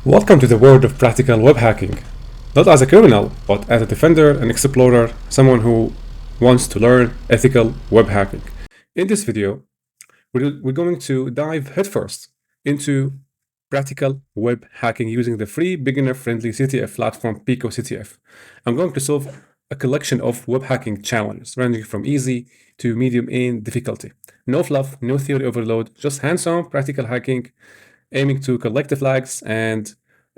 Welcome to the world of practical web hacking. Not as a criminal, but as a defender, an explorer, someone who wants to learn ethical web hacking. In this video, we're going to dive headfirst into practical web hacking using the free beginner-friendly CTF platform PicoCTF. I'm going to solve a collection of web hacking challenges, ranging from easy to medium in difficulty. No fluff, no theory overload, just hands-on practical hacking, aiming to collect the flags and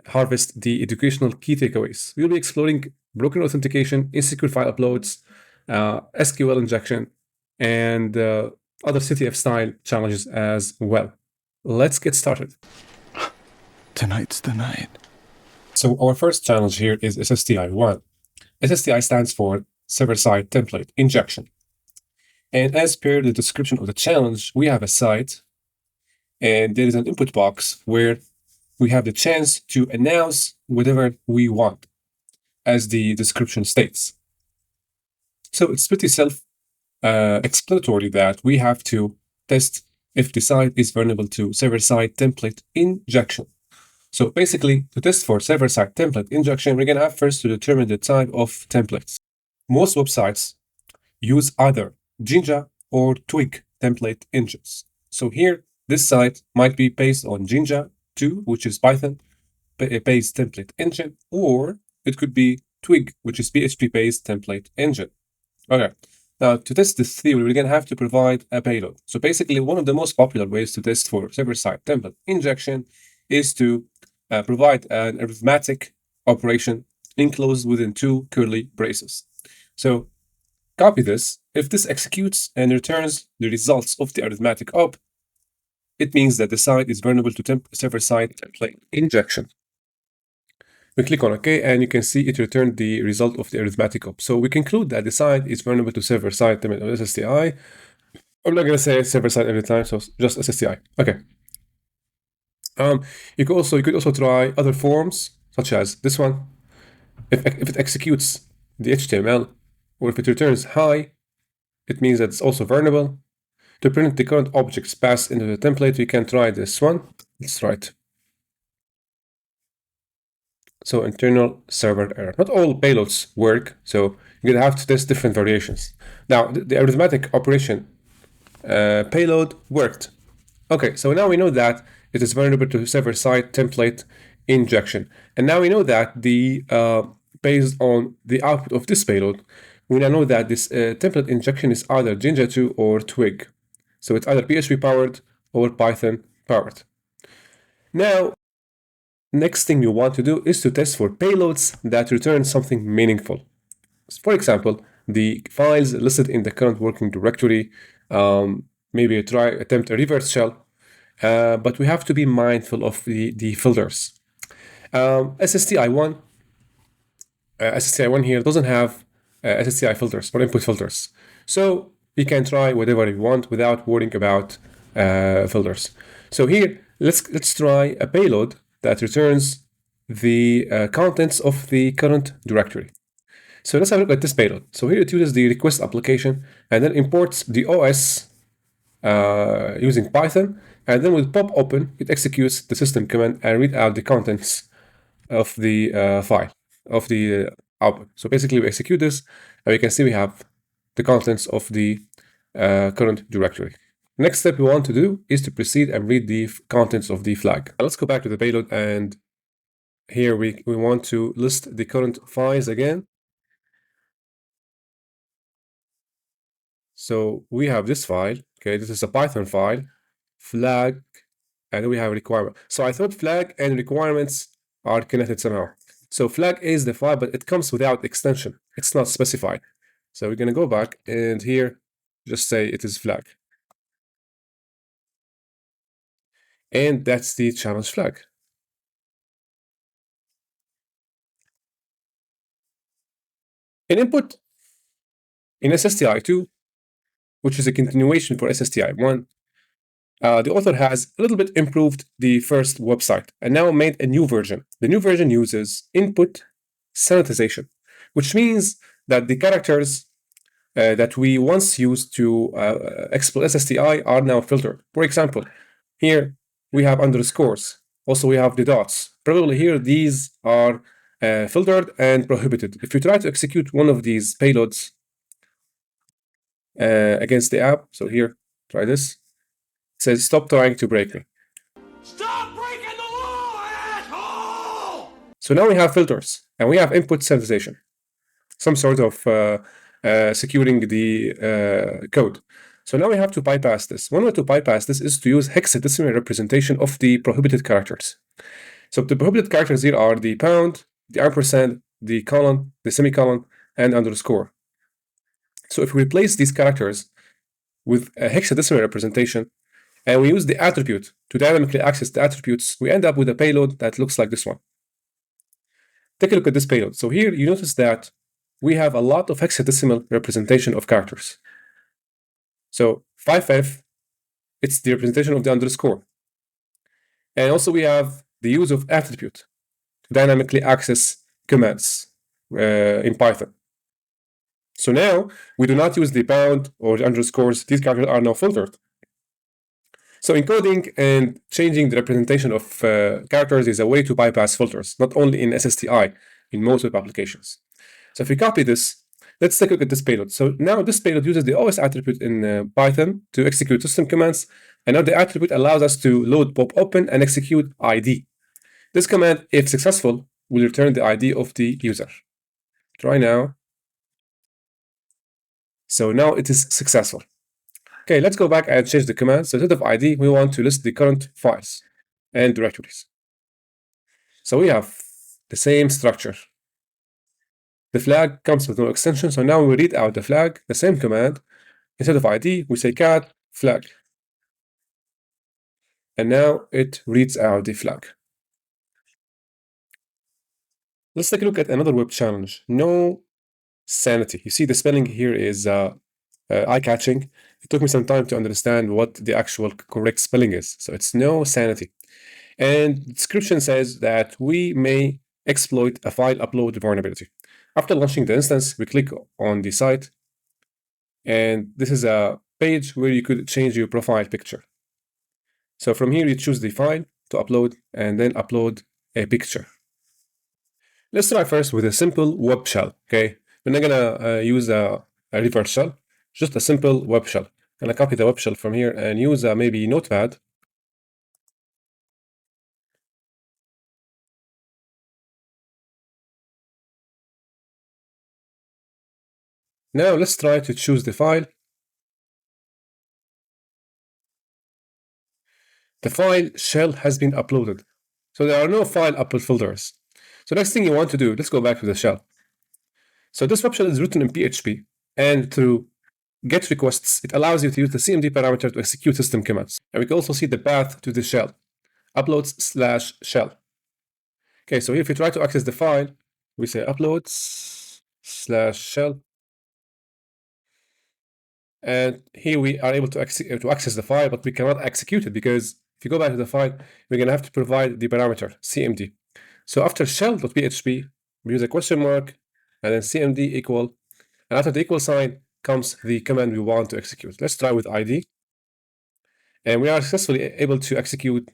harvest the educational key takeaways. We'll be exploring broken authentication, insecure file uploads, SQL injection, and other CTF-style challenges as well. Let's get started. Tonight's the night. So our first challenge here is SSTI 1. SSTI stands for Server-Side Template Injection. And as per the description of the challenge, we have a site and there is an input box where we have the chance to announce whatever we want, as the description states. So it's pretty self-explanatory that we have to test if the site is vulnerable to server-side template injection. So basically, to test for server-side template injection, we're going to have first to determine the type of templates. Most websites use either Jinja or Twig template engines. So here, this site might be based on Jinja 2, which is Python-based template engine, or it could be Twig, which is PHP-based template engine. Okay, now to test this theory, we're going to have to provide a payload. So basically, one of the most popular ways to test for server-side template injection is to provide an arithmetic operation enclosed within two curly braces. So copy this. If this executes and returns the results of the arithmetic op, it means that the site is vulnerable to server-side template injection. We click on OK, and you can see it returned the result of the arithmetic op. So we conclude that the site is vulnerable to server-side template or SSTI. I'm not going to say server-side every time, so just SSTI. Okay. You could also try other forms, such as this one. If it executes the HTML, or if it returns hi, it means that it's also vulnerable. To print the current objects passed into the template, we can try this one. Let's try it. So internal server error. Not all payloads work, so you're going to have to test different variations. Now, the arithmetic operation payload worked. Okay, so now we know that it is vulnerable to server-side template injection. And now we know that based on the output of this payload, we now know that this template injection is either Jinja 2 or Twig. So it's either PHP powered or Python powered. Now, next thing you want to do is to test for payloads that return something meaningful. For example, the files listed in the current working directory, maybe attempt a reverse shell, but we have to be mindful of the filters. SSTI1 here doesn't have SSTI filters or input filters. So you can try whatever you want without worrying about filters. So here, let's try a payload that returns the contents of the current directory. So let's have a look at this payload. So here it uses the request application and then imports the OS using Python, and then with pop open, it executes the system command and read out the contents of the file, of the output. So basically we execute this, and we can see we have the contents of the current directory. Next step we want to do is to proceed and read the contents of the flag. Now let's go back to the payload, and here we want to list the current files again. So we have this file, okay, this is a Python file, flag, and then we have requirement. So I thought flag and requirements are connected somehow. So flag is the file, but it comes without extension. It's not specified. So we're going to go back, and here, just say it is flag. And that's the challenge flag. In input, in SSTI2, which is a continuation for SSTI1, the author has a little bit improved the first website and now made a new version. The new version uses input sanitization, which means that the characters that we once used to exploit SSTI are now filtered. For example, here we have underscores. Also, we have the dots. probably here these are filtered and prohibited. If you try to execute one of these payloads against the app, so here, try this. It says, stop trying to break me. Stop breaking the law, asshole! So now we have filters, and we have input sanitization, some sort of securing the code. So now we have to bypass this. One way to bypass this is to use hexadecimal representation of the prohibited characters. So the prohibited characters here are the pound, the ampersand, the colon, the semicolon, and underscore. So if we replace these characters with a hexadecimal representation, and we use the attribute to dynamically access the attributes, we end up with a payload that looks like this one. Take a look at this payload. So here you notice that we have a lot of hexadecimal representation of characters. So 5F, it's the representation of the underscore. And also we have the use of attribute to dynamically access commands in Python. So now we do not use the pound or the underscores. These characters are now filtered. So encoding and changing the representation of characters is a way to bypass filters, not only in SSTI, in most web applications. So if we copy this, let's take a look at this payload. So now this payload uses the OS attribute in Python to execute system commands, and now the attribute allows us to load pop open and execute ID. This command, if successful, will return the ID of the user. Try now. So now it is successful. Okay, let's go back and change the command. So instead of ID, we want to list the current files and directories. So we have the same structure. The flag comes with no extension, so now we read out the flag, the same command. Instead of ID, we say cat flag. And now it reads out the flag. Let's take a look at another web challenge. No sanity. You see the spelling here is eye-catching. It took me some time to understand what the actual correct spelling is. So it's no sanity. And the description says that we may exploit a file upload vulnerability. After launching the instance, we click on the site, and this is a page where you could change your profile picture. So from here, you choose the file to upload, and then upload a picture. Let's try first with a simple web shell, okay? We're not gonna use a reverse shell, just a simple web shell. I'm gonna copy the web shell from here and use maybe Notepad. Now let's try to choose the file. The file shell has been uploaded. So there are no file upload filters. So next thing you want to do, let's go back to the shell. So this web shell is written in PHP, and through GET requests, it allows you to use the CMD parameter to execute system commands. And we can also see the path to the shell, uploads/shell. Okay, so here if you try to access the file, we say uploads/shell. And here we are able to access the file, but we cannot execute it because if you go back to the file, we're going to have to provide the parameter cmd. So after shell.php, we use a question mark and then cmd equal, and after the equal sign comes the command we want to execute. Let's try with id. And we are successfully able to execute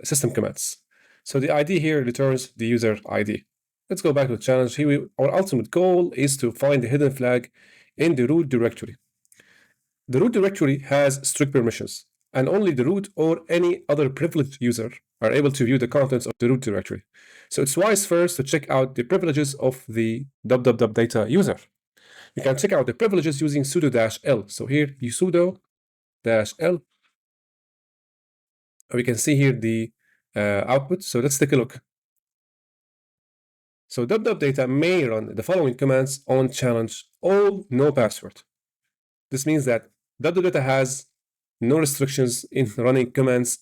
system commands. So the ID here returns the user ID. Let's go back to the challenge. Here, our ultimate goal is to find the hidden flag in the root directory. The root directory has strict permissions, and only the root or any other privileged user are able to view the contents of the root directory. So it's wise first to check out the privileges of the data user. You can check out the privileges using sudo-l. So here you sudo-l. We can see here the output. So let's take a look. So data may run the following commands on challenge all no password. This means that data has no restrictions in running commands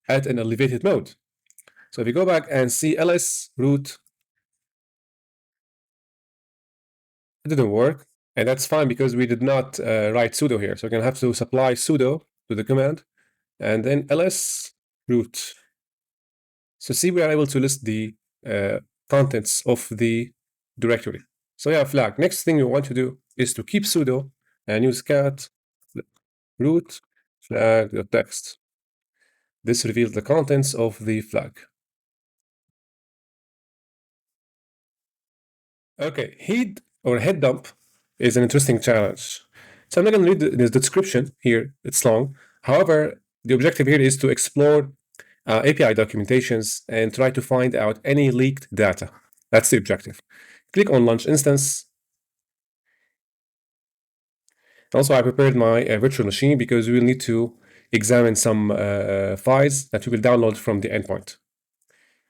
at an elevated mode. So if you go back and see ls root, it didn't work, and that's fine because we did not write sudo here. So we're going to have to supply sudo to the command, and then ls root. So see, we are able to list the contents of the directory. So yeah, flag. Next thing we want to do is to keep sudo and use cat root flag.text. This reveals the contents of the flag. Okay, head dump is an interesting challenge. So I'm not going to read the description here, it's long. However, the objective here is to explore API documentations and try to find out any leaked data. That's the objective. Click on launch instance. Also, I prepared my virtual machine because we will need to examine some files that we will download from the endpoint.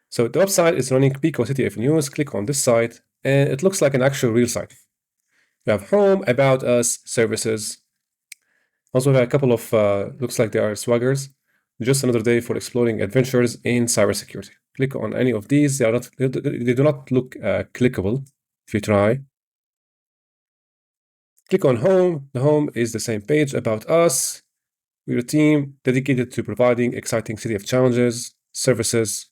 So the website is running PicoCTF news. Click on this site, and it looks like an actual real site. We have home, about us, services. Also, we have a couple of looks like they are swaggers. Just another day for exploring adventures in cybersecurity. Click on any of these. They do not look clickable. If you try, click on home. The home is the same page about us. We're a team dedicated to providing exciting CTF challenges, services.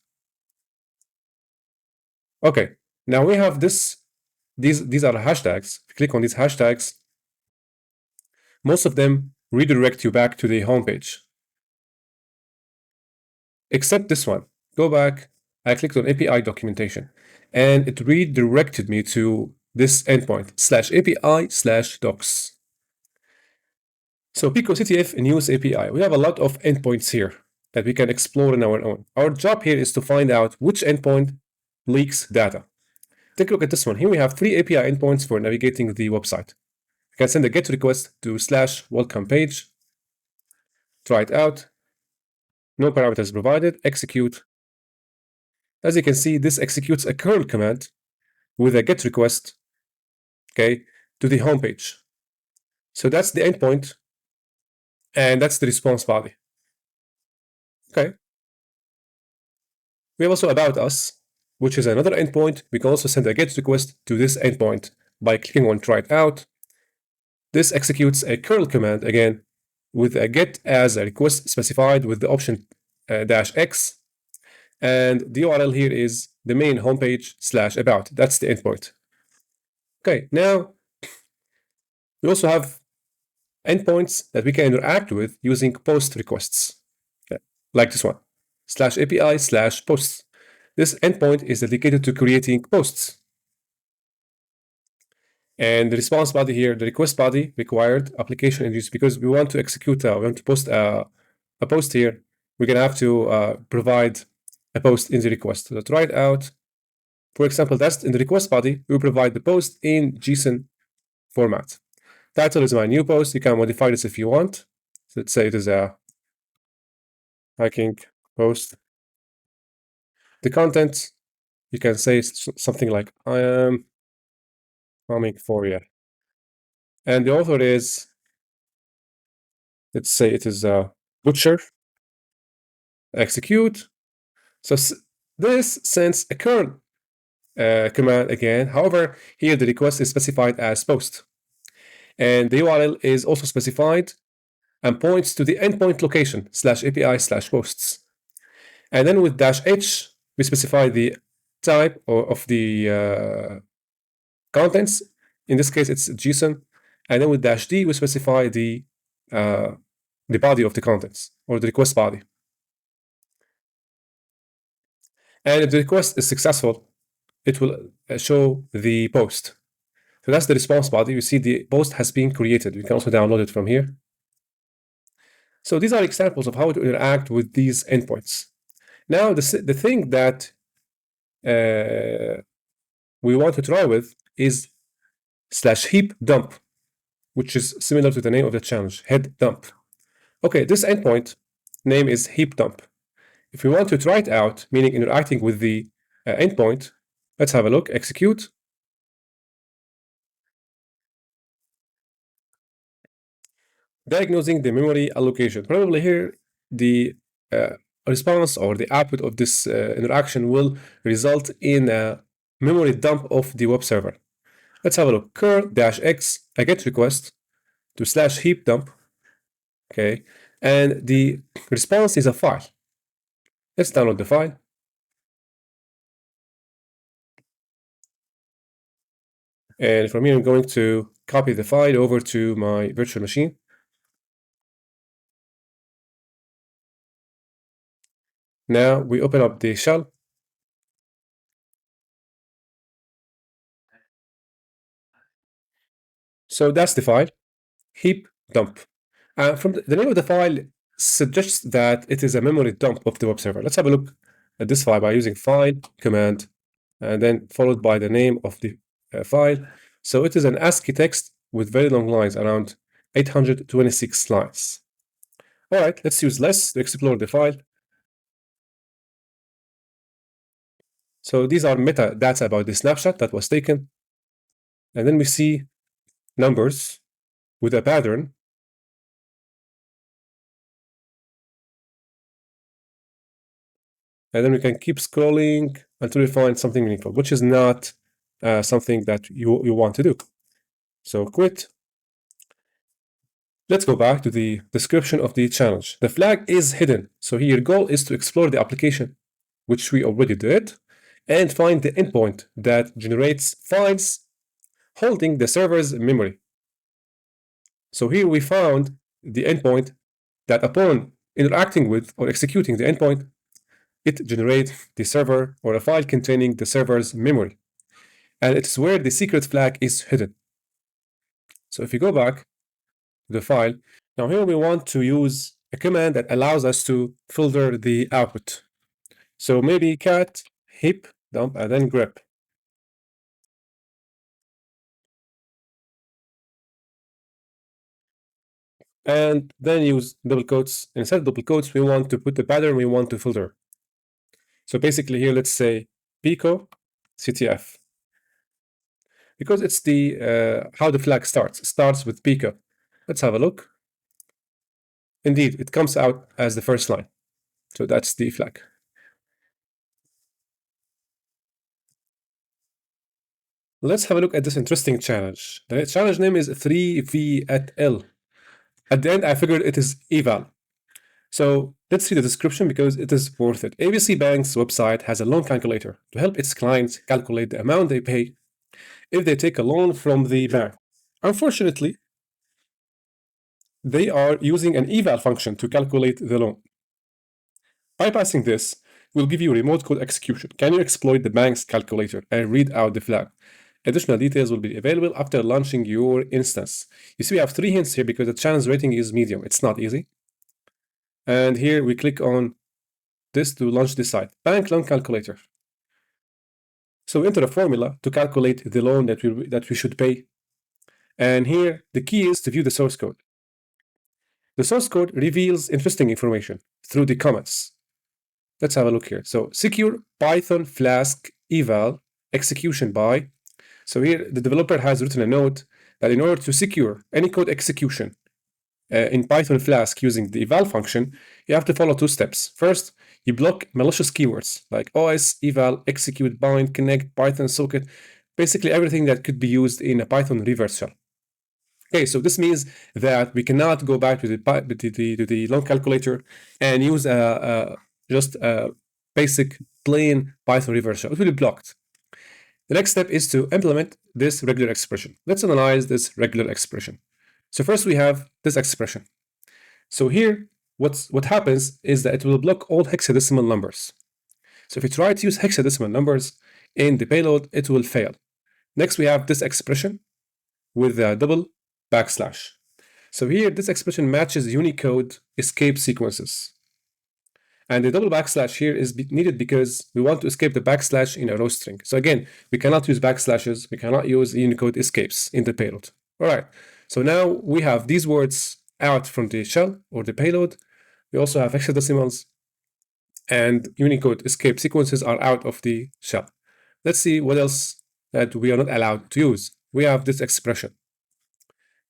Okay, now we have this. These are hashtags. If you click on these hashtags, most of them redirect you back to the homepage. Except this one. Go back. I clicked on API documentation, and it redirected me to this endpoint /API/docs. So PicoCTF news API. We have a lot of endpoints here that we can explore on our own. Our job here is to find out which endpoint leaks data. Take a look at this one. Here we have 3 API endpoints for navigating the website. You can send a GET request to /welcome page. Try it out. No parameters provided. Execute. As you can see, this executes a curl command with a GET request, okay, to the home page. So that's the endpoint, and that's the response body. Okay. We have also about us, which is another endpoint. We can also send a GET request to this endpoint by clicking on try it out. This executes a curl command again with a GET as a request specified with the option -x. And the URL here is the main homepage /about. That's the endpoint. Okay, now we also have endpoints that we can interact with using post requests, okay, like this one, /API/posts. This endpoint is dedicated to creating posts. And the response body here, the request body required application and use, because we want to execute, we want to post a post here, we're going to have to provide a post in the request. So to try it out, for example, that's in the request body, we provide the post in JSON format. Title is my new post. You can modify this if you want. So let's say it is a hiking post. The content, you can say something like, I am coming for you. And the author is, let's say it is a butcher. Execute. So this sends a curl command again. However, here the request is specified as post. And the URL is also specified and points to the endpoint location /API/posts. And then with -h, we specify the type of the contents. In this case, it's JSON. And then with -d, we specify the body of the contents or the request body. And if the request is successful, it will show the post. So that's the response body. You see the post has been created. You can also download it from here. So these are examples of how to interact with these endpoints. Now, the thing that we want to try with is /heap dump, which is similar to the name of the challenge, head dump. Okay, this endpoint name is heap dump. If we want to try it out, meaning interacting with the endpoint, let's have a look, execute. Diagnosing the memory allocation. Probably here the response or the output of this interaction will result in a memory dump of the web server. Let's have a look. curl -x, a GET request to /heap dump. Okay, and the response is a file. Let's download the file. And from here, I'm going to copy the file over to my virtual machine. Now we open up the shell. So that's the file, heap dump. From the name of the file suggests that it is a memory dump of the web server. Let's have a look at this file by using file command and then followed by the name of the file. So it is an ASCII text with very long lines, around 826 lines. All right, let's use less to explore the file. So these are metadata about the snapshot that was taken. And then we see numbers with a pattern. And then we can keep scrolling until we find something meaningful, which is not something that you want to do. So quit. Let's go back to the description of the challenge. The flag is hidden. So here your goal is to explore the application, which we already did, and find the endpoint that generates files holding the server's memory. So here we found the endpoint that upon interacting with or executing the endpoint, it generates the server or a file containing the server's memory. And it's where the secret flag is hidden. So if you go back to the file, now here we want to use a command that allows us to filter the output. So maybe cat heap dump and then grep. And then use double quotes. Instead of double quotes, we want to put the pattern we want to filter. So basically here, let's say PicoCTF. Because it's the how the flag starts. It starts with Pico. Let's have a look. Indeed, it comes out as the first line. So that's the flag. Let's have a look at this interesting challenge. The challenge name is 3v at L. At the end, I figured it is Eval. So let's see the description because it is worth it. ABC Bank's website has a loan calculator to help its clients calculate the amount they pay if they take a loan from the bank. Unfortunately, they are using an eval function to calculate the loan. Bypassing this will give you remote code execution. Can you exploit the bank's calculator and read out the flag? Additional details will be available after launching your instance. You see, we have 3 hints here because the challenge rating is medium. It's not easy. And here we click on this to launch the site. Bank loan calculator. So we enter a formula to calculate the loan that we should pay. And here the key is to view the source code. The source code reveals interesting information through the comments. Let's have a look here. So secure Python Flask eval execution by. So here the developer has written a note that in order to secure any code execution in Python Flask using the eval function, you have to follow 2 steps. First, you block malicious keywords like OS, eval, execute, bind, connect, Python socket, basically everything that could be used in a Python reverse shell. Okay, so this means that we cannot go back to the loan calculator and use just a basic plain Python reverse shell. It will be blocked. The next step is to implement this regular expression. Let's analyze this regular expression. So first we have this expression. So here, what happens is that it will block all hexadecimal numbers. So if you try to use hexadecimal numbers in the payload, it will fail. Next, we have this expression with a double backslash. So here, this expression matches Unicode escape sequences. And the double backslash here is needed because we want to escape the backslash in a row string. So again, we cannot use backslashes. We cannot use Unicode escapes in the payload. All right. So now we have these words out from the shell or the payload. We also have hexadecimals and Unicode escape sequences are out of the shell. Let's see what else that we are not allowed to use. We have this expression.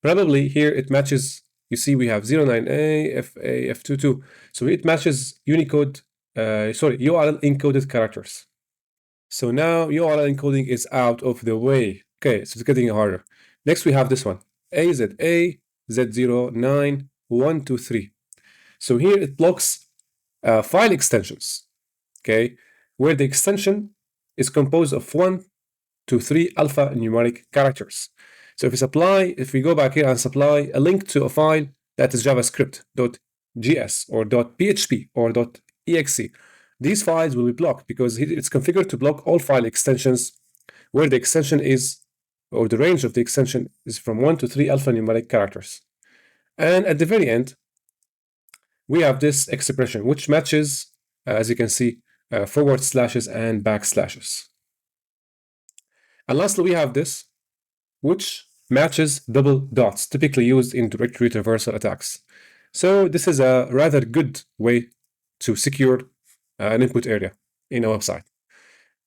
Probably here it matches. You see, we have 09A, FA, F22. So it matches Unicode, URL encoded characters. So now URL encoding is out of the way. Okay, so it's getting harder. Next, we have this one, AZA Z09123. So here it blocks file extensions, okay, where the extension is composed of 1 to 3 alphanumeric characters. So if we go back here and supply a link to a file that is javascript.js or .php or .exe, these files will be blocked because it's configured to block all file extensions where the extension is or the range of the extension is from 1 to 3 alphanumeric characters. And at the very end, we have this expression, which matches, as you can see, forward slashes and backslashes. And lastly, we have this, which matches double dots, typically used in directory traversal attacks. So this is a rather good way to secure an input area in a website.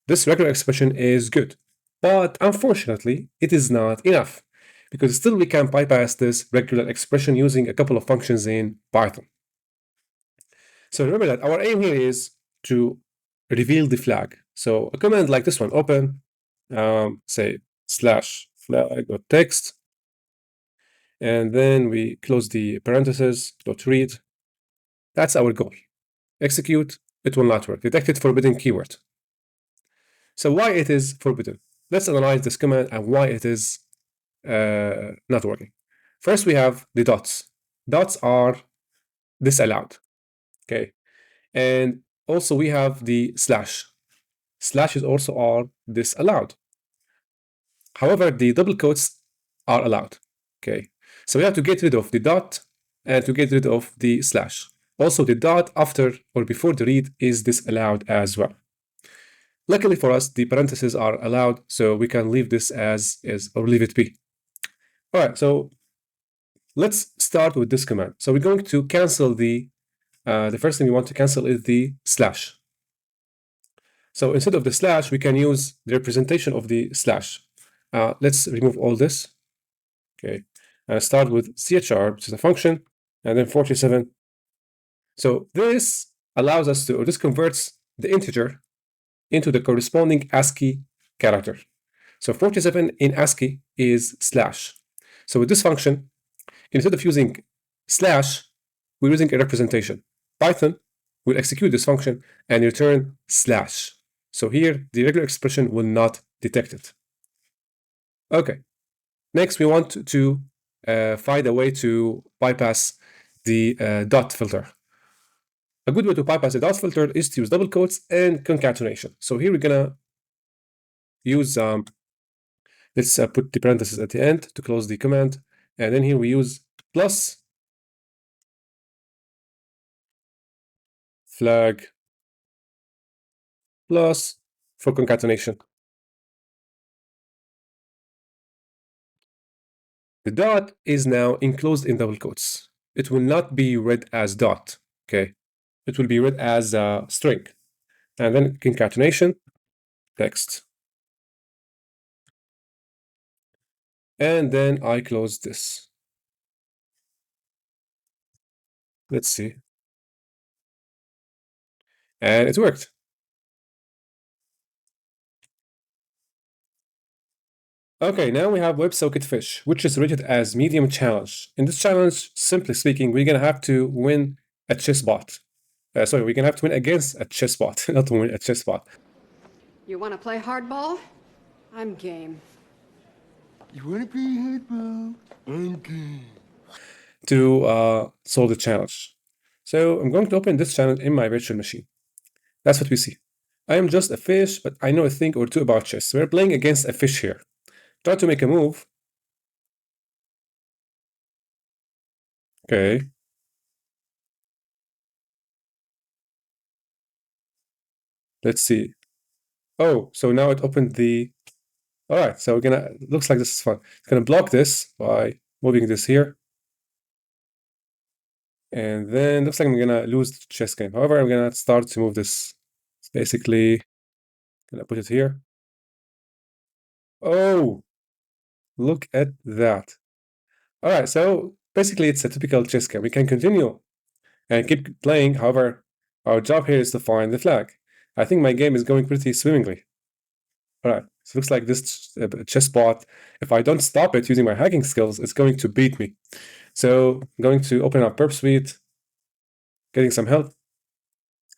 This regular expression is good, but unfortunately, it is not enough, because still we can bypass this regular expression using a couple of functions in Python. So remember that our aim here is to reveal the flag. So a command like this one, open, say /flag.text, and then we close the parentheses, .read. That's our goal. Execute, it will not work. Detected forbidden keyword. So why it is forbidden? Let's analyze this command and why it is not working. First, we have the dots. Dots are disallowed. Okay. And also we have the slash. Slashes also are disallowed. However, the double quotes are allowed. Okay. So we have to get rid of the dot and to get rid of the slash. Also, the dot after or before the read is disallowed as well. Luckily for us, the parentheses are allowed, so we can leave this as is or leave it be. All right, so let's start with this command. So we're going to cancel the first thing we want to cancel is the slash. So instead of the slash, we can use the representation of the slash. Let's remove all this. Okay, start with chr, which is a function, and then 47. So this allows us to, or this converts the integer into the corresponding ASCII character. So 47 in ASCII is slash. So with this function, instead of using slash, we're using a representation. Python will execute this function and return slash. So here, the regular expression will not detect it. Okay. Next, we want to find a way to bypass the dot filter. A good way to bypass the dot filter is to use double quotes and concatenation. So here we're gonna use, let's put the parentheses at the end to close the command. And then here we use plus flag plus for concatenation. The dot is now enclosed in double quotes. It will not be read as dot, okay? It will be read as a string. And then concatenation, text. And then I close this. Let's see. And it worked. Okay, now we have WebSocket Fish, which is rated as medium challenge. In this challenge, simply speaking, we're gonna have to win a chessbot. Sorry, we're gonna have to win against a chessbot, not win a chessbot. You want to play hardball? I'm game. You wanna play hardball? I'm game. To solve the challenge. So I'm going to open this challenge in my virtual machine. That's what we see. I am just a fish, but I know a thing or two about chess. So we're playing against a fish here. Try to make a move. Okay. Let's see. Oh, so now it opened the... All right, so we're gonna... Looks like this is fun. It's gonna block this by moving this here. And then looks like I'm gonna lose the chess game. However, I'm gonna start to move this. It's basically gonna put it here. Oh, look at that. All right, so basically it's a typical chess game. We can continue and keep playing. However, our job here is to find the flag. I think my game is going pretty swimmingly. All right, so it looks like this chessbot, if I don't stop it using my hacking skills, it's going to beat me. So I'm going to open up Perp Suite, getting some help,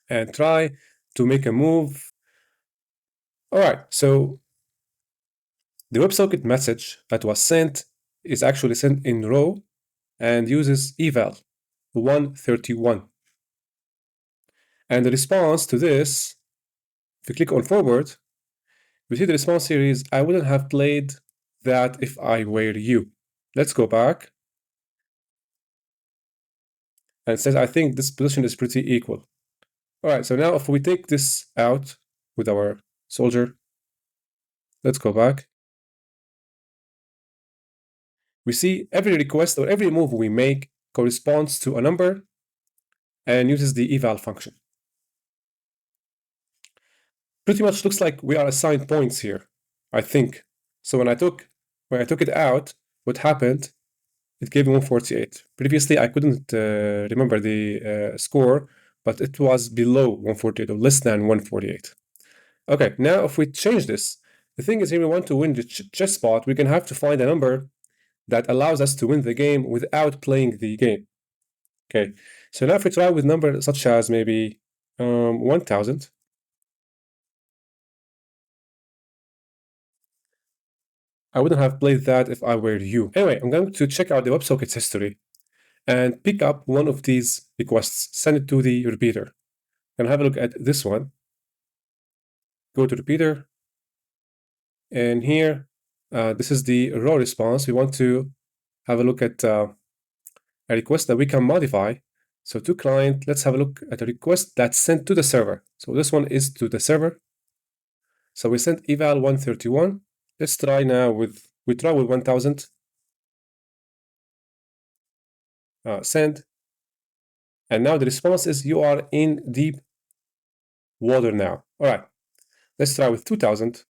and try to make a move. All right, so the WebSocket message that was sent is actually sent in row and uses Eval 131. And the response to this, if you click on forward, we see the response here is, I wouldn't have played that if I were you. Let's go back. And it says, I think this position is pretty equal. All right, so now if we take this out with our soldier, let's go back. We see every request or every move we make corresponds to a number and uses the eval function. Pretty much looks like we are assigned points here, I think. So when I took it out, what happened? It gave me 148. Previously, I couldn't remember the score, but it was below 148 or less than 148. Okay, now if we change this, the thing is here we want to win the Chessbot, we're going to have to find a number that allows us to win the game without playing the game. Okay, so now if we try with numbers such as maybe 1000, I wouldn't have played that if I were you. Anyway, I'm going to check out the Websocket's history and pick up one of these requests, send it to the repeater. And have a look at this one. Go to repeater, and here, this is the raw response. We want to have a look at a request that we can modify. So to client, let's have a look at a request that's sent to the server. So this one is to the server. So we sent eval 131. Let's try now we try with 1000. Send. And now the response is you are in deep water now. All right, let's try with 2000.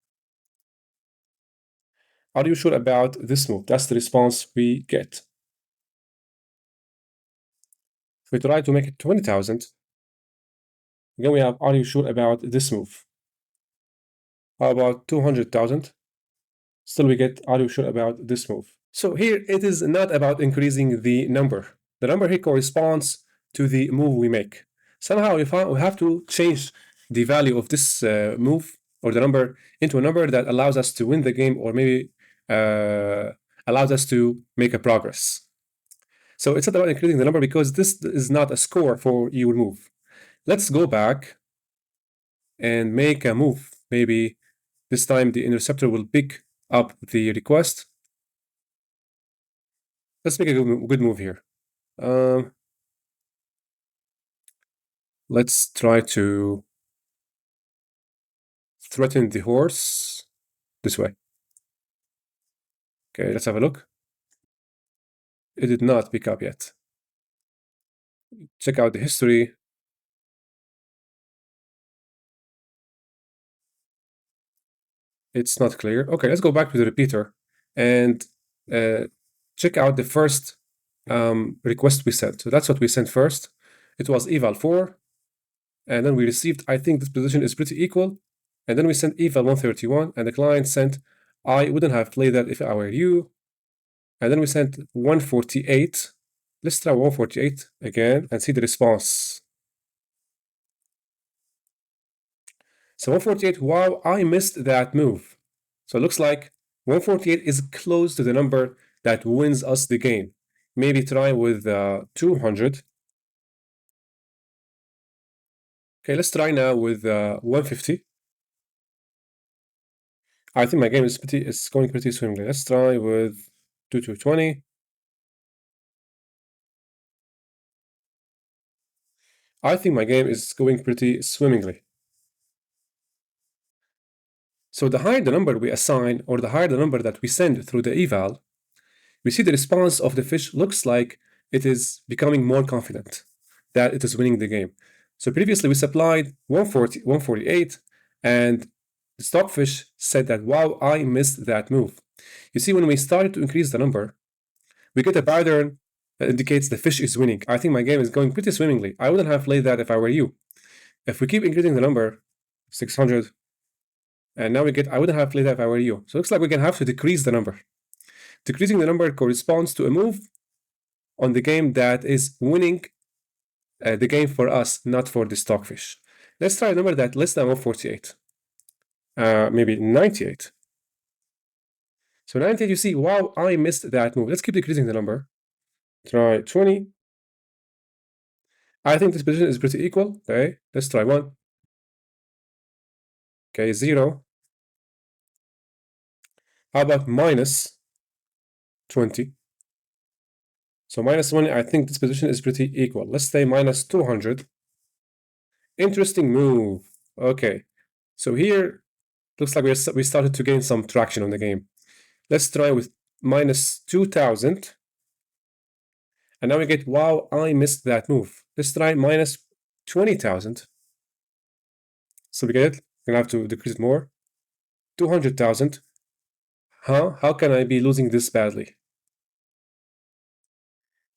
Are you sure about this move? That's the response we get. If we try to make it 20,000, again we have, are you sure about this move? How about 200,000? Still we get, are you sure about this move? So here it is not about increasing the number. The number here corresponds to the move we make. Somehow we have to change the value of this move or the number into a number that allows us to win the game or maybe allows us to make a progress. So it's not about increasing the number because this is not a score for your move. Let's go back and make a move. Maybe this time the interceptor will pick up the request. Let's make a good move here. Let's try to threaten the horse this way. Okay, let's have a look. It did not pick up yet. Check out the history. It's not clear. Okay, let's go back to the repeater and check out the first request we sent. So that's what we sent first. It was eval 4, and then we received, I think this position is pretty equal, and then we sent eval 131, and the client sent, I wouldn't have played that if I were you, and then we sent 148. Let's try 148 again and see the response. So 148, wow, I missed that move. So it looks like 148 is close to the number that wins us the game. Maybe try with 200. Okay, let's try now with 150. I think my game is going pretty swimmingly. Let's try with 220. I think my game is going pretty swimmingly. So the higher the number we assign, or the higher the number that we send through the eval, we see the response of the fish looks like it is becoming more confident that it is winning the game. So previously we supplied 148, and the stockfish said that, wow, I missed that move. You see, when we started to increase the number, we get a pattern that indicates the fish is winning. I think my game is going pretty swimmingly. I wouldn't have played that if I were you. If we keep increasing the number, 600, and now we get, I wouldn't have played that if I were you. So it looks like we're going to have to decrease the number. Decreasing the number corresponds to a move on the game that is winning the game for us, not for the stockfish. Let's try a number that less than 148. Maybe 98. So 98, you see, wow, I missed that move. Let's keep decreasing the number. Try 20. I think this position is pretty equal. Okay, let's try 1. Okay, 0. How about minus 20? So minus 1, I think this position is pretty equal. Let's say minus 200. Interesting move. Okay. So here, looks like we started to gain some traction on the game. Let's try with minus 2000. And now we get, wow, I missed that move. Let's try minus 20,000. So we get it. We're going to have to decrease it more. 200,000. Huh? How can I be losing this badly?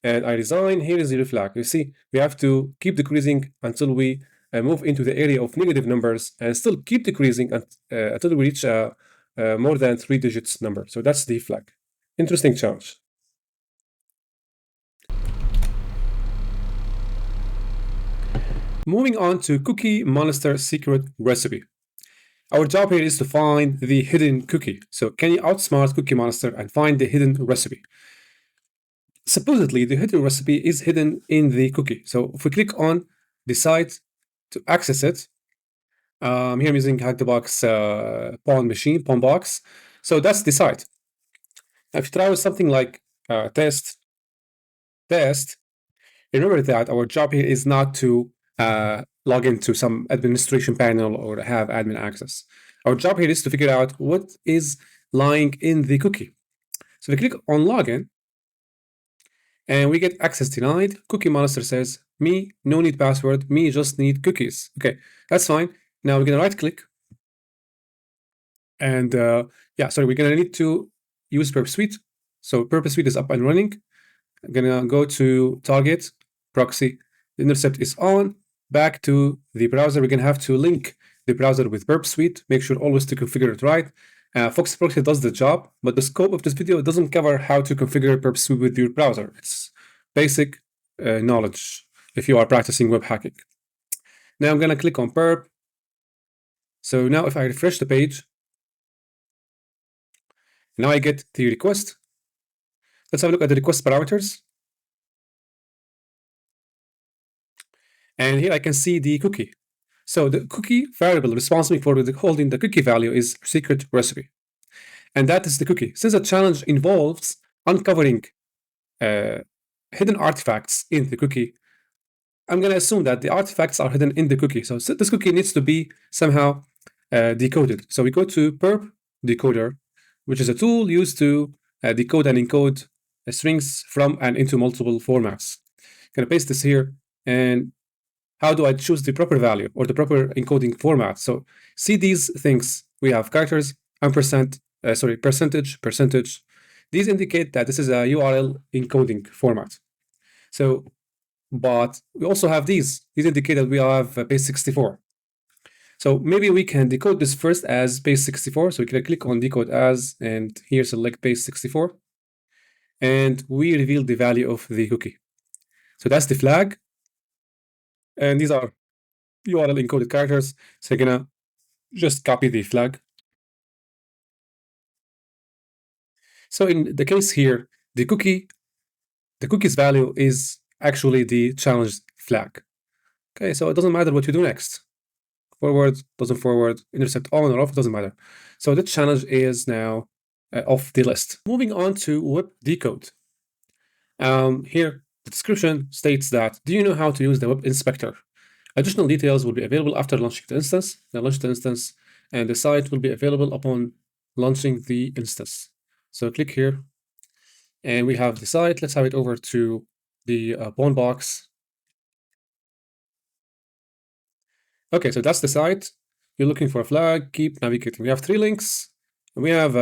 And I resign. Here is the flag. You see, we have to keep decreasing until we move into the area of negative numbers and still keep decreasing until we reach more than 3 digits number. So that's the flag. Interesting challenge. Moving on to Cookie Monster Secret Recipe. Our job here is to find the hidden cookie. So can you outsmart Cookie Monster and find the hidden recipe? Supposedly, the hidden recipe is hidden in the cookie. So if we click on the site to access it, here I'm using hack-the-box pawn box. So that's the site. Now if you try with something like test, remember that our job here is not to log into some administration panel or have admin access. Our job here is to figure out what is lying in the cookie. So we click on login, and we get access denied. Cookie Monster says, me, no need password, me just need cookies. Okay, that's fine. Now we're gonna right click. And we're gonna need to use Purpose Suite. So Purpose Suite is up and running. I'm gonna go to target, proxy, the intercept is on, back to the browser. We're gonna have to link the browser with Purpose Suite, make sure always to configure it right. Fox Proxy does the job, but the scope of this video doesn't cover how to configure Purpose Suite with your browser. It's basic knowledge if you are practicing web hacking. Now I'm gonna click on Perp. So now if I refresh the page, now I get the request. Let's have a look at the request parameters. And here I can see the cookie. So the cookie variable responsible for holding the cookie value is secret recipe. And that is the cookie. Since the challenge involves uncovering hidden artifacts in the cookie, I'm going to assume that the artifacts are hidden in the cookie. So this cookie needs to be somehow decoded. So we go to perp decoder, which is a tool used to decode and encode strings from and into multiple formats. I'm going to paste this here. And how do I choose the proper value or the proper encoding format? So see these things. We have characters, ampersand, percentage. These indicate that this is a URL encoding format. So, but we also have these. These indicate that we have base 64. So maybe we can decode this first as base 64. So we can click on decode as, and here select base 64. And we reveal the value of the cookie. So that's the flag. And these are URL encoded characters. So you're gonna just copy the flag. So in the case here, the cookie's value is actually the challenge flag. Okay, so it doesn't matter what you do next. Forward, doesn't forward, intercept on or off, doesn't matter. So the challenge is now off the list. Moving on to web decode. Here, the description states that, do you know how to use the web inspector? Additional details will be available after launching the instance. Launch the instance, and the site will be available upon launching the instance. So click here, and we have the site. Let's have it over to the pawn box. Okay, so that's the site. You're looking for a flag, keep navigating. We have 3 links. We have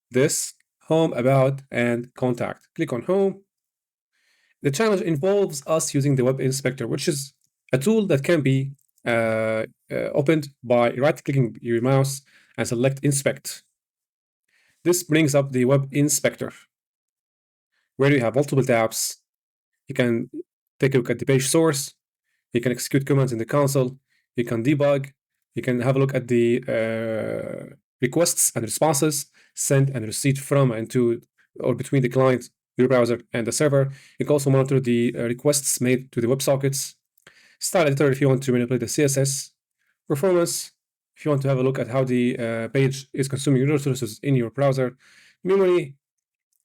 this, home, about, and contact. Click on home. The challenge involves us using the web inspector, which is a tool that can be opened by right-clicking your mouse and select inspect. This brings up the web inspector, where you have multiple tabs. You can take a look at the page source. You can execute commands in the console. You can debug. You can have a look at the requests and responses sent and received from and to or between the client, your browser, and the server. You can also monitor the requests made to the WebSockets. Style editor if you want to manipulate the CSS. Performance if you want to have a look at how the page is consuming resources in your browser, memory,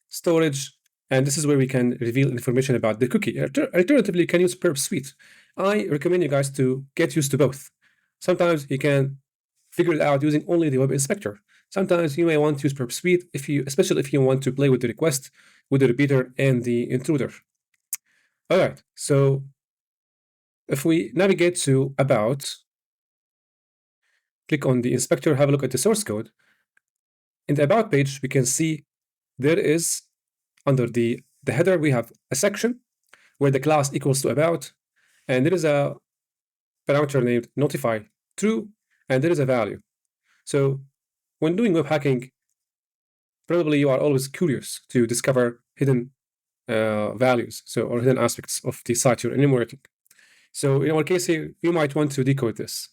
storage, and this is where we can reveal information about the cookie. Alternatively, you can use perp suite. I recommend you guys to get used to both. Sometimes you can figure it out using only the web inspector. Sometimes you may want to use perp suite, especially if you want to play with the request, with the repeater, and the intruder. All right, so if we navigate to About, click on the inspector, have a look at the source code. In the About page, we can see there is, under the header, we have a section where the class equals to About, and there is a parameter named notify true, and there is a value. So when doing web hacking, probably you are always curious to discover hidden values, or hidden aspects of the site you're enumerating. So in our case here, you might want to decode this.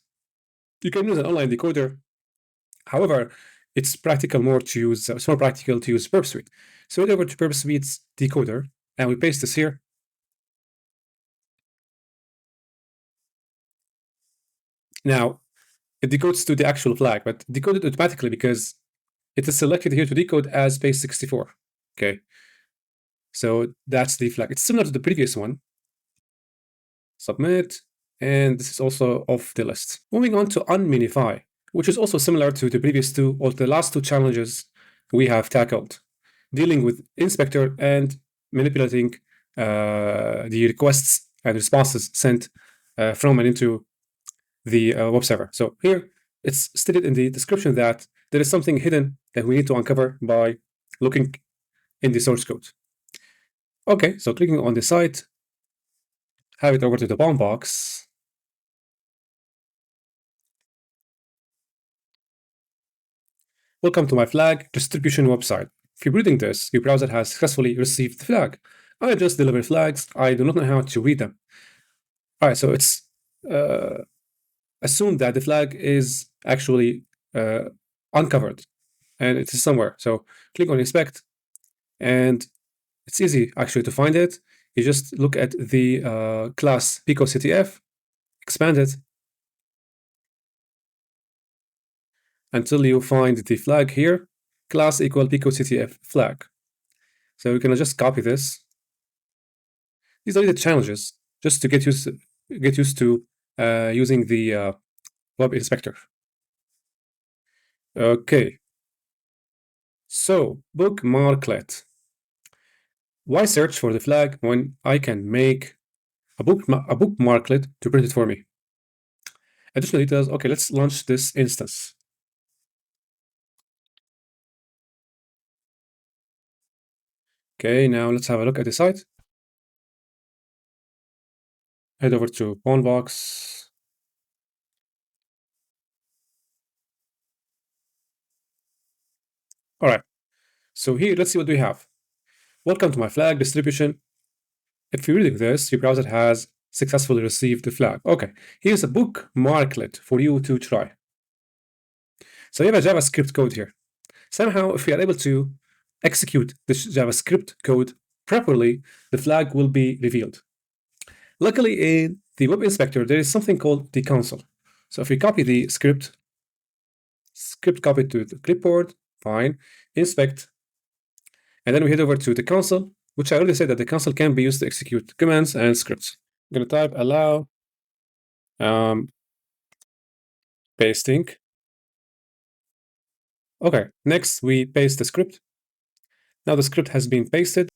You can use an online decoder. However, it's more practical to use perp suite. So head over to perp suite's decoder, and we paste this here. Now, it decodes to the actual flag, but decoded automatically because it is selected here to decode as base64. Okay, so that's the flag. It's similar to the previous one. Submit, and this is also off the list. Moving on to Unminify, which is also similar to the previous two, or the last two challenges we have tackled, dealing with inspector and manipulating the requests and responses sent from and into the web server. So here, it's stated in the description that there is something hidden that we need to uncover by looking in the source code. Okay, so clicking on the site, have it over to the bound box. Welcome to my flag distribution website. If you're reading this, your browser has successfully received the flag. I just deliver flags. I do not know how to read them. All right, so it's assumed that the flag is actually uncovered, and it is somewhere. So click on inspect, and it's easy actually to find it. You just look at the class PicoCTF, expand it until you find the flag here, class equal PicoCTF flag. So you can just copy this. These are the challenges, just to get used to using the web inspector. Okay. So Bookmarklet. Why search for the flag when I can make a bookmarklet to print it for me? Additional details. Okay, let's launch this instance. Okay, now let's have a look at the site. Head over to Box. All right, so here, let's see what we have. Welcome to my flag distribution. If you're reading this, your browser has successfully received the flag. Okay, here's a bookmarklet for you to try. So you have a JavaScript code here. Somehow, if we are able to execute this JavaScript code properly, the flag will be revealed. Luckily, in the web inspector, there is something called the console. So if we copy the script copied to the clipboard, fine, inspect, and then we head over to the console, which I already said that the console can be used to execute commands and scripts. I'm going to type allow pasting. Okay, next we paste the script. Now the script has been pasted.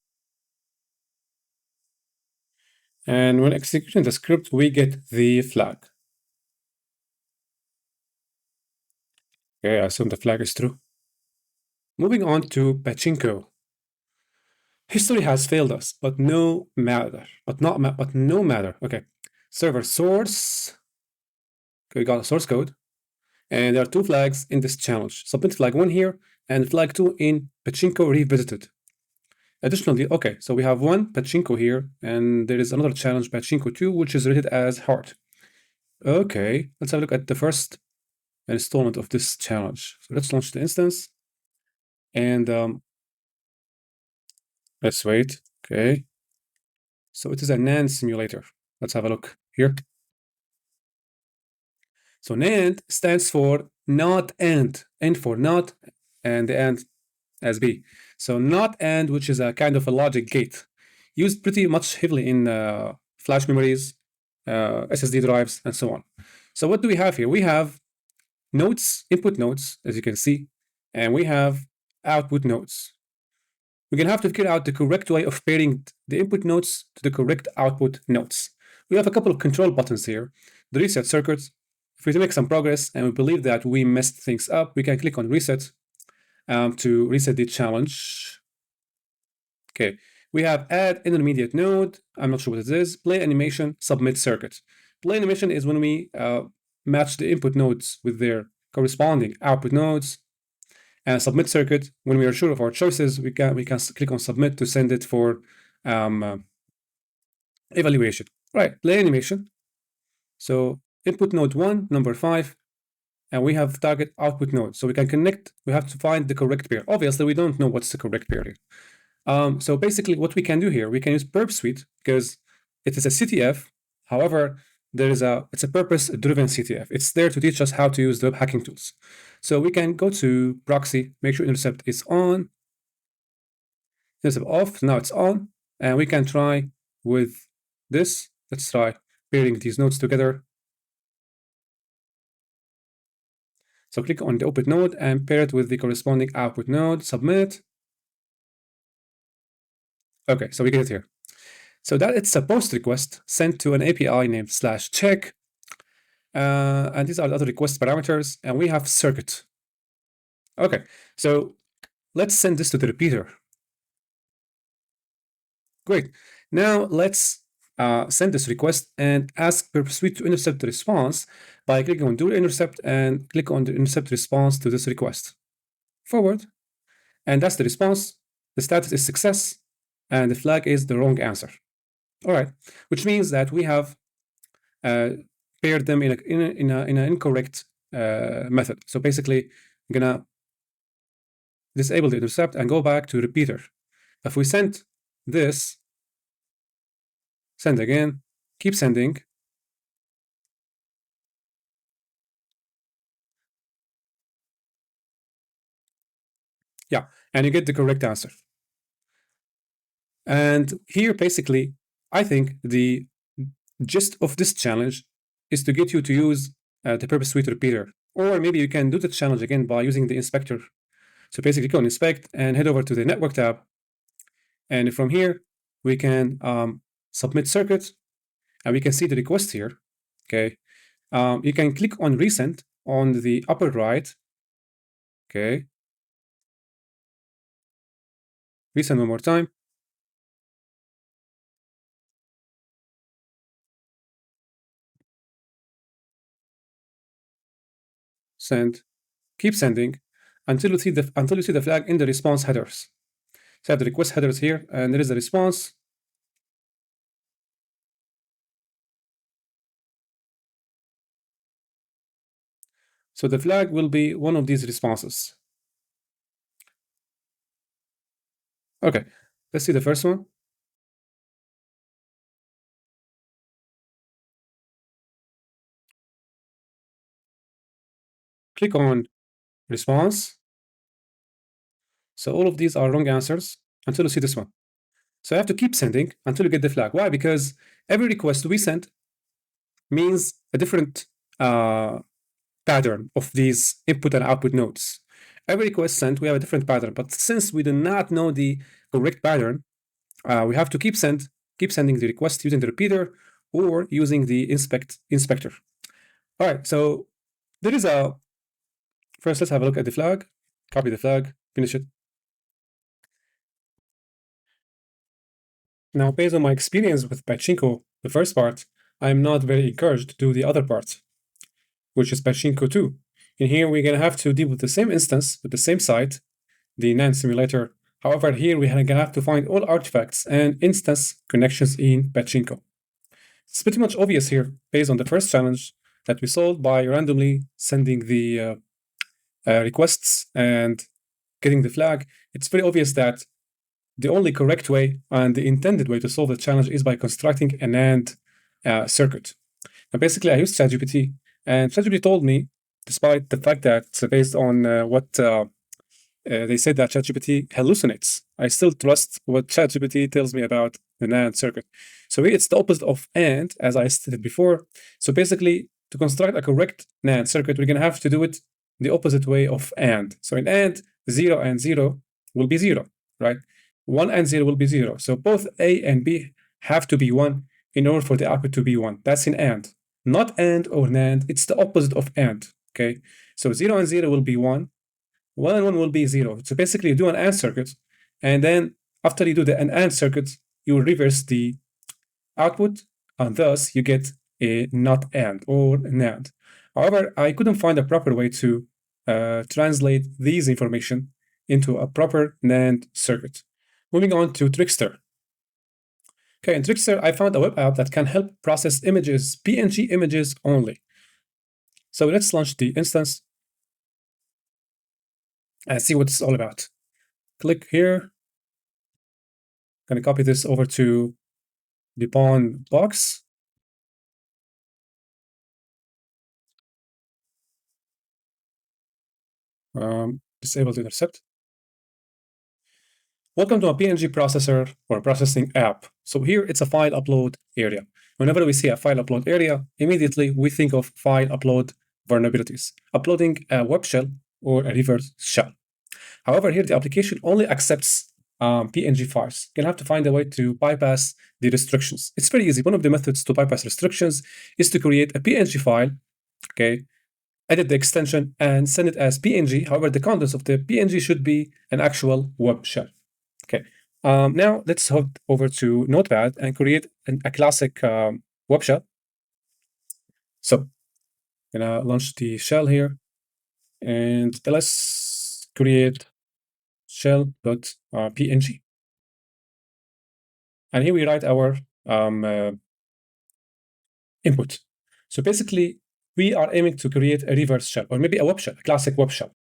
And when executing the script, we get the flag. Okay, I assume the flag is true. Moving on to Pachinko. History has failed us, but no matter. But no matter. Okay. Server source. Okay, we got a source code. And there are two flags in this challenge. Submit flag 1 here and flag 2 in Pachinko Revisited. Additionally, okay, so we have one Pachinko here, and there is another challenge, Pachinko 2, which is rated as hard. Okay, let's have a look at the first installment of this challenge. So let's launch the instance. And let's wait. Okay. So it is a NAND simulator. Let's have a look here. So NAND stands for not and. And for not, and the and as B. So not and, which is a kind of a logic gate, used pretty much heavily in flash memories, SSD drives, and so on. So what do we have here? We have nodes, input nodes, as you can see, and we have output nodes. We're going to have to figure out the correct way of pairing the input nodes to the correct output nodes. We have a couple of control buttons here. The reset circuit. If we make some progress and we believe that we messed things up, we can click on reset to reset the challenge. Okay, we have add intermediate node. I'm not sure what it is. Play animation, submit circuit. Play animation is when we match the input nodes with their corresponding output nodes. And submit circuit, when we are sure of our choices, we can click on submit to send it for evaluation. Right, play animation. So input node 1, number 5, and we have target output node. So we can connect, we have to find the correct pair. Obviously, we don't know what's the correct pair here. So basically what we can do here, we can use perp suite because it is a CTF. However, it's a purpose-driven CTF. It's there to teach us how to use the web hacking tools. So we can go to proxy, make sure intercept is on, intercept off, now it's on, and we can try with this. Let's try pairing these nodes together. So click on the output node and pair it with the corresponding output node, submit. Okay, so we get it here. So that it's a post request sent to an API named /check. And these are the other request parameters, and we have circuit. Okay, so let's send this to the repeater. Great. Now let's send this request and ask perp suite to intercept the response by clicking on do intercept and click on the intercept response to this request. Forward, and that's the response. The status is success, and the flag is the wrong answer. All right, which means that we have paired them in an incorrect method. So basically, I'm gonna disable the intercept and go back to repeater. If we send this, send again, keep sending. Yeah, and you get the correct answer. And here, basically, I think the gist of this challenge is to get you to use the purpose suite repeater. Or maybe you can do the challenge again by using the inspector. So basically, click on inspect and head over to the network tab. And from here, we can submit circuit, and we can see the request here. Okay, you can click on resend on the upper right. Okay, resend one more time. Send, keep sending until you see the flag in the response headers. So I have the request headers here, and there is a response. So the flag will be one of these responses. Okay, let's see the first one. Click on response. So all of these are wrong answers until you see this one. So I have to keep sending until you get the flag. Why? Because every request we send means a different pattern of these input and output nodes. Every request sent, we have a different pattern. But since we do not know the correct pattern, we have to keep sending the request using the repeater or using the inspector. All right, so there is a, first let's have a look at the flag, copy the flag, finish it. Now, based on my experience with Pachinko, the first part, I'm not very encouraged to do the other part, which is Pachinko 2. In here, we're going to have to deal with the same instance, with the same site, the NAND simulator. However, here we're going to have to find all artifacts and instance connections in Pachinko. It's pretty much obvious here, based on the first challenge that we solved by randomly sending the requests and getting the flag. It's very obvious that the only correct way and the intended way to solve the challenge is by constructing a NAND circuit. Now, basically, I used ChatGPT, and ChatGPT told me despite the fact that based on what they said that ChatGPT hallucinates, I still trust what ChatGPT tells me about the NAND circuit. So here it's the opposite of AND, as I stated before. So basically, to construct a correct NAND circuit, we're going to have to do it the opposite way of AND. So in AND, 0 and 0 will be 0, right? 1 and 0 will be 0. So both A and B have to be 1 in order for the output to be 1. That's in AND. Not AND or NAND, it's the opposite of AND, okay? So 0 and 0 will be 1. 1 and 1 will be 0. So basically, you do an AND circuit, and then after you do an AND circuit, you reverse the output, and thus you get a not AND or NAND. However, I couldn't find a proper way to translate these information into a proper NAND circuit. Moving on to Trickster. Okay, in Trickster, I found a web app that can help process images, PNG images only. So let's launch the instance and see what it's all about. Click here. Going to copy this over to the pawn box. Disable the intercept. Welcome to a PNG processor or processing app. So here it's a file upload area. Whenever we see a file upload area, immediately we think of file upload vulnerabilities, uploading a web shell or a reverse shell. However, here the application only accepts PNG files. You're going to have to find a way to bypass the restrictions. It's very easy. One of the methods to bypass restrictions is to create a PNG file, okay, edit the extension, and send it as PNG. However, the contents of the PNG should be an actual web shell. Okay. Now let's head over to Notepad and create a classic web shell. So I'm gonna launch the shell here, and let's create shell.png. And here we write our input. So basically, we are aiming to create a reverse shell, or maybe a web shell, a classic web shell.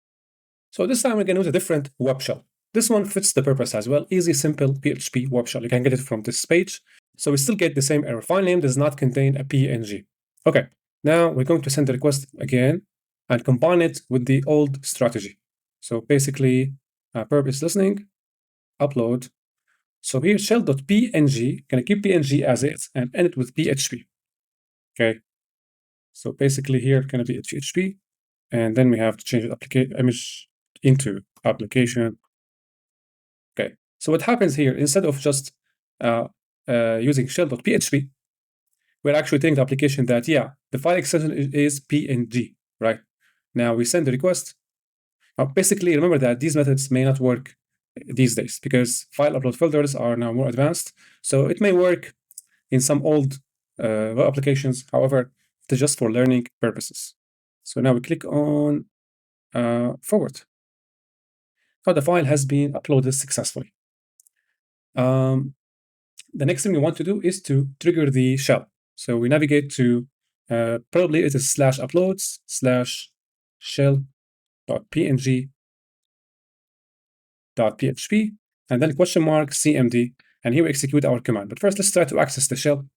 So this time we're going to use a different web shell. This one fits the purpose as well. Easy, simple PHP web shell. You can get it from this page. So we still get the same error. File name does not contain a PNG. Okay, now we're going to send the request again and combine it with the old strategy. So basically, purpose listening, upload. So here, shell.png, gonna keep PNG as is and end it with PHP. Okay, so basically here, gonna be a PHP, and then we have to change the image into application. Okay, so what happens here, instead of just using shell.php, we're actually telling the application that, yeah, the file extension is PNG, right? Now we send the request. Now, basically, remember that these methods may not work these days because file upload filters are now more advanced. So it may work in some old web applications. However, it's just for learning purposes. So now we click on forward. Now the file has been uploaded successfully. The next thing we want to do is to trigger the shell. So we navigate to probably it is /uploads /shell.png.php and then !cmd, and here we execute our command. But first, let's try to access the shell.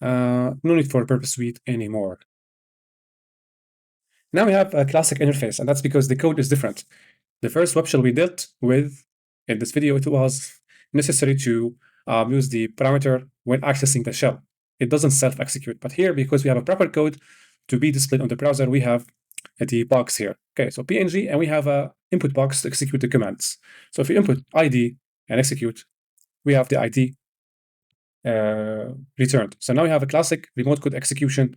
No need for a purpose suite anymore. Now we have a classic interface, and that's because the code is different. The first web shell we dealt with in this video, it was necessary to use the parameter when accessing the shell. It doesn't self-execute. But here, because we have a proper code to be displayed on the browser, we have the box here. Okay, so PNG, and we have a input box to execute the commands. So if you input ID and execute, we have the ID returned. So now we have a classic remote code execution.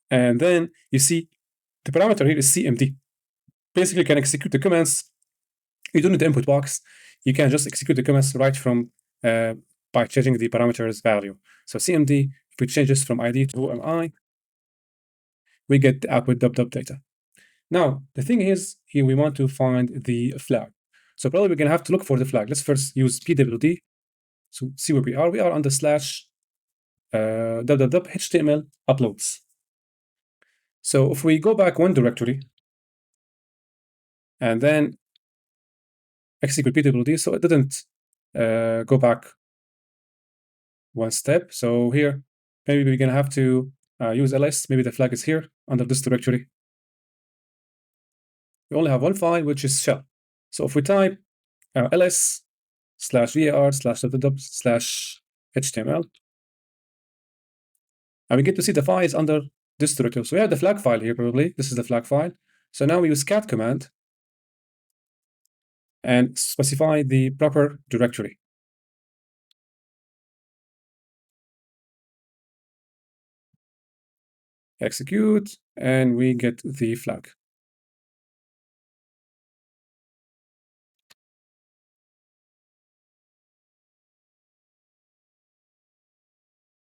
And then you see the parameter here is CMD. Basically, you can execute the commands. You don't need the input box. You can just execute the commands right from by changing the parameters value. So CMD, if we change this from ID to OMI, we get the output dub data. Now, the thing is, here we want to find the flag. So probably we're going to have to look for the flag. Let's first use pwd. So see where we are. We are on the /HTML uploads. So if we go back one directory and then execute pwd, so it didn't go back one step. So here maybe we're gonna have to use ls. Maybe the flag is here under this directory. We only have one file, which is shell. So if we type ls/var/www/html, and we get to see the files under this directory. So we have the flag file here, probably. This is the flag file. So now we use cat command and specify the proper directory. Execute, and we get the flag.